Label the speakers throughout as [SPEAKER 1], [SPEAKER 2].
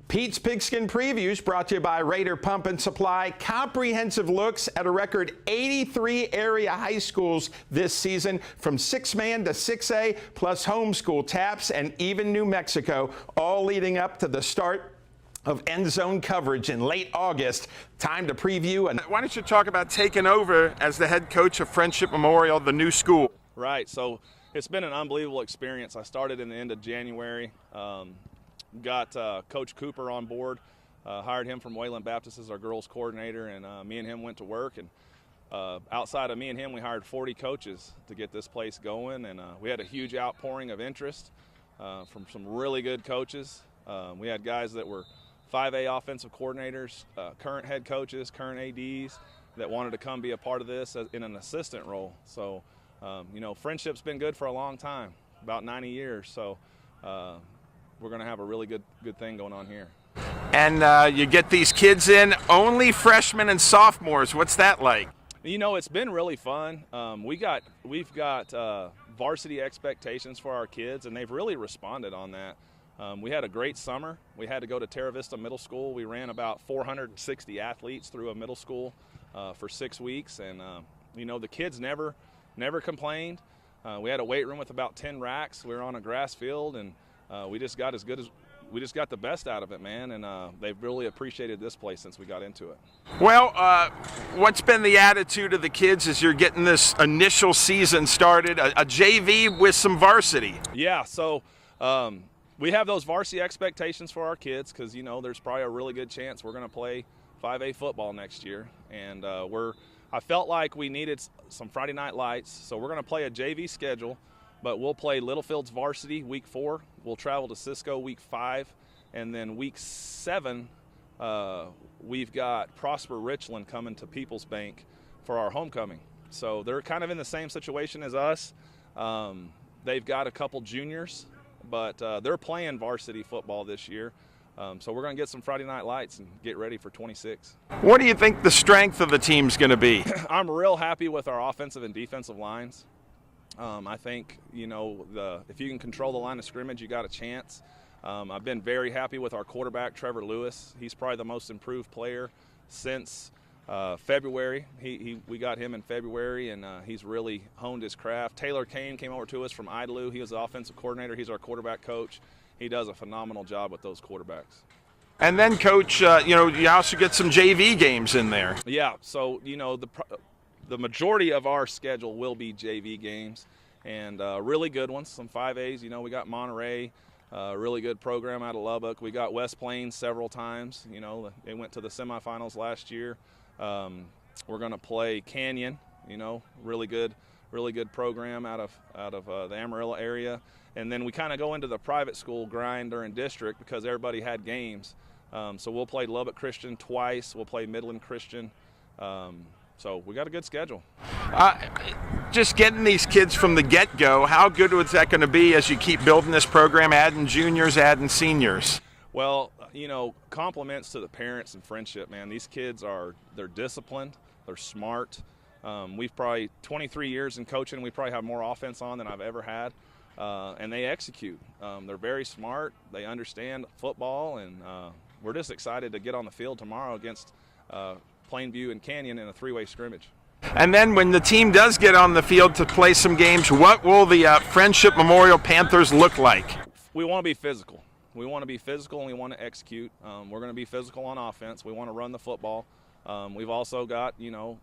[SPEAKER 1] Pete's Pigskin Previews brought to you by Raider Pump and Supply. Comprehensive looks at a record 83 area high schools this season, from 6-man to 6A, plus homeschool taps, and even New Mexico, all leading up to the start of end zone coverage in late August. Time to preview. And why don't you talk about taking over as the head coach of Frenship Memorial, the new school?
[SPEAKER 2] Right. So it's been an unbelievable experience. I started in the end of January. Got Coach Cooper on board, hired him from Wayland Baptist as our girls coordinator, and me and him went to work. And outside of me and him, we hired 40 coaches to get this place going, and we had a huge outpouring of interest from some really good coaches. We had guys that were 5A offensive coordinators, current head coaches, current ADs that wanted to come be a part of this in an assistant role. So, you know, Frenship's been good for a long time, about 90 years. So we're going to have a really good thing going on here.
[SPEAKER 1] And you get these kids in, only freshmen and sophomores. What's that like?
[SPEAKER 2] You know, it's been really fun. We've got varsity expectations for our kids, and they've really responded on that. We had a great summer. We had to go to Terra Vista Middle School. We ran about 460 athletes through a middle school for 6 weeks, and you know, the kids never complained. We had a weight room with about 10 racks. We were on a grass field, and we just got the best out of it, man, and they've really appreciated this place since we got into it.
[SPEAKER 1] Well, what's been the attitude of the kids as you're getting this initial season started, a JV with some varsity?
[SPEAKER 2] Yeah, so we have those varsity expectations for our kids because, you know, there's probably a really good chance we're going to play 5A football next year, and I felt like we needed some Friday night lights, so we're going to play a JV schedule. But we'll play Littlefields varsity week 4. We'll travel to Cisco week 5. And then week 7, we've got Prosper Richland coming to People's Bank for our homecoming. So they're kind of in the same situation as us. They've got a couple juniors, but they're playing varsity football this year. So we're going to get some Friday night lights and get ready for 26.
[SPEAKER 1] What do you think the strength of the team's going to be?
[SPEAKER 2] I'm real happy with our offensive and defensive lines. I think, you know, if you can control the line of scrimmage, you got a chance. I've been very happy with our quarterback, Trevor Lewis. He's probably the most improved player since February. We got him in February, and he's really honed his craft. Taylor Kane came over to us from Idalou. He was the offensive coordinator. He's our quarterback coach. He does a phenomenal job with those quarterbacks.
[SPEAKER 1] And then, Coach, you know, you also get some JV games in there.
[SPEAKER 2] Yeah, so, you know, the majority of our schedule will be JV games, and really good ones, some 5As. You know, we got Monterey, really good program out of Lubbock. We got West Plains several times. You know, they went to the semifinals last year. We're going to play Canyon, you know, really good program out of the Amarillo area. And then we kind of go into the private school grind during district because everybody had games. So we'll play Lubbock Christian twice. We'll play Midland Christian. So we got a good schedule.
[SPEAKER 1] Just getting these kids from the get-go, how good is that going to be as you keep building this program, adding juniors, adding seniors?
[SPEAKER 2] Well, you know, compliments to the parents and Frenship, man. These kids they're disciplined, they're smart. We've probably 23 years in coaching. We probably have more offense on than I've ever had, and they execute. They're very smart. They understand football, and we're just excited to get on the field tomorrow against Plainview and Canyon in a 3-way scrimmage.
[SPEAKER 1] And then when the team does get on the field to play some games, what will the Frenship Memorial Panthers look like?
[SPEAKER 2] We want to be physical. We want to be physical, and we want to execute. We're going to be physical on offense. We want to run the football. We've also got, you know,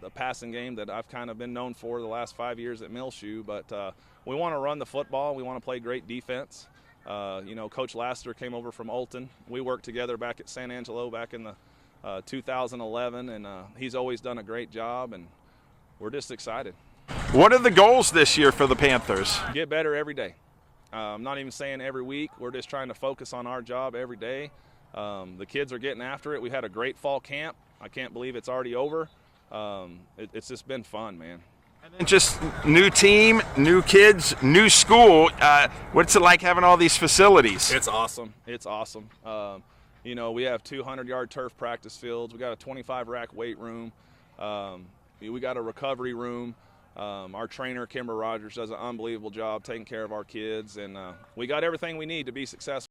[SPEAKER 2] the passing game that I've kind of been known for the last 5 years at Millshoe, but we want to run the football. We want to play great defense. You know, Coach Laster came over from Olton. We worked together back at San Angelo back in the 2011, and he's always done a great job, and we're just excited.
[SPEAKER 1] What are the goals this year for the Panthers?
[SPEAKER 2] Get better every day. I'm not even saying every week. We're just trying to focus on our job every day. The kids are getting after it. We had a great fall camp. I can't believe it's already over. It's just been fun, man.
[SPEAKER 1] And then just new team, new kids, new school. What's it like having all these facilities?
[SPEAKER 2] It's awesome. It's awesome. You know, we have 200-yard turf practice fields. We got a 25-rack weight room. We got a recovery room. Our trainer, Kimber Rogers, does an unbelievable job taking care of our kids, and we got everything we need to be successful.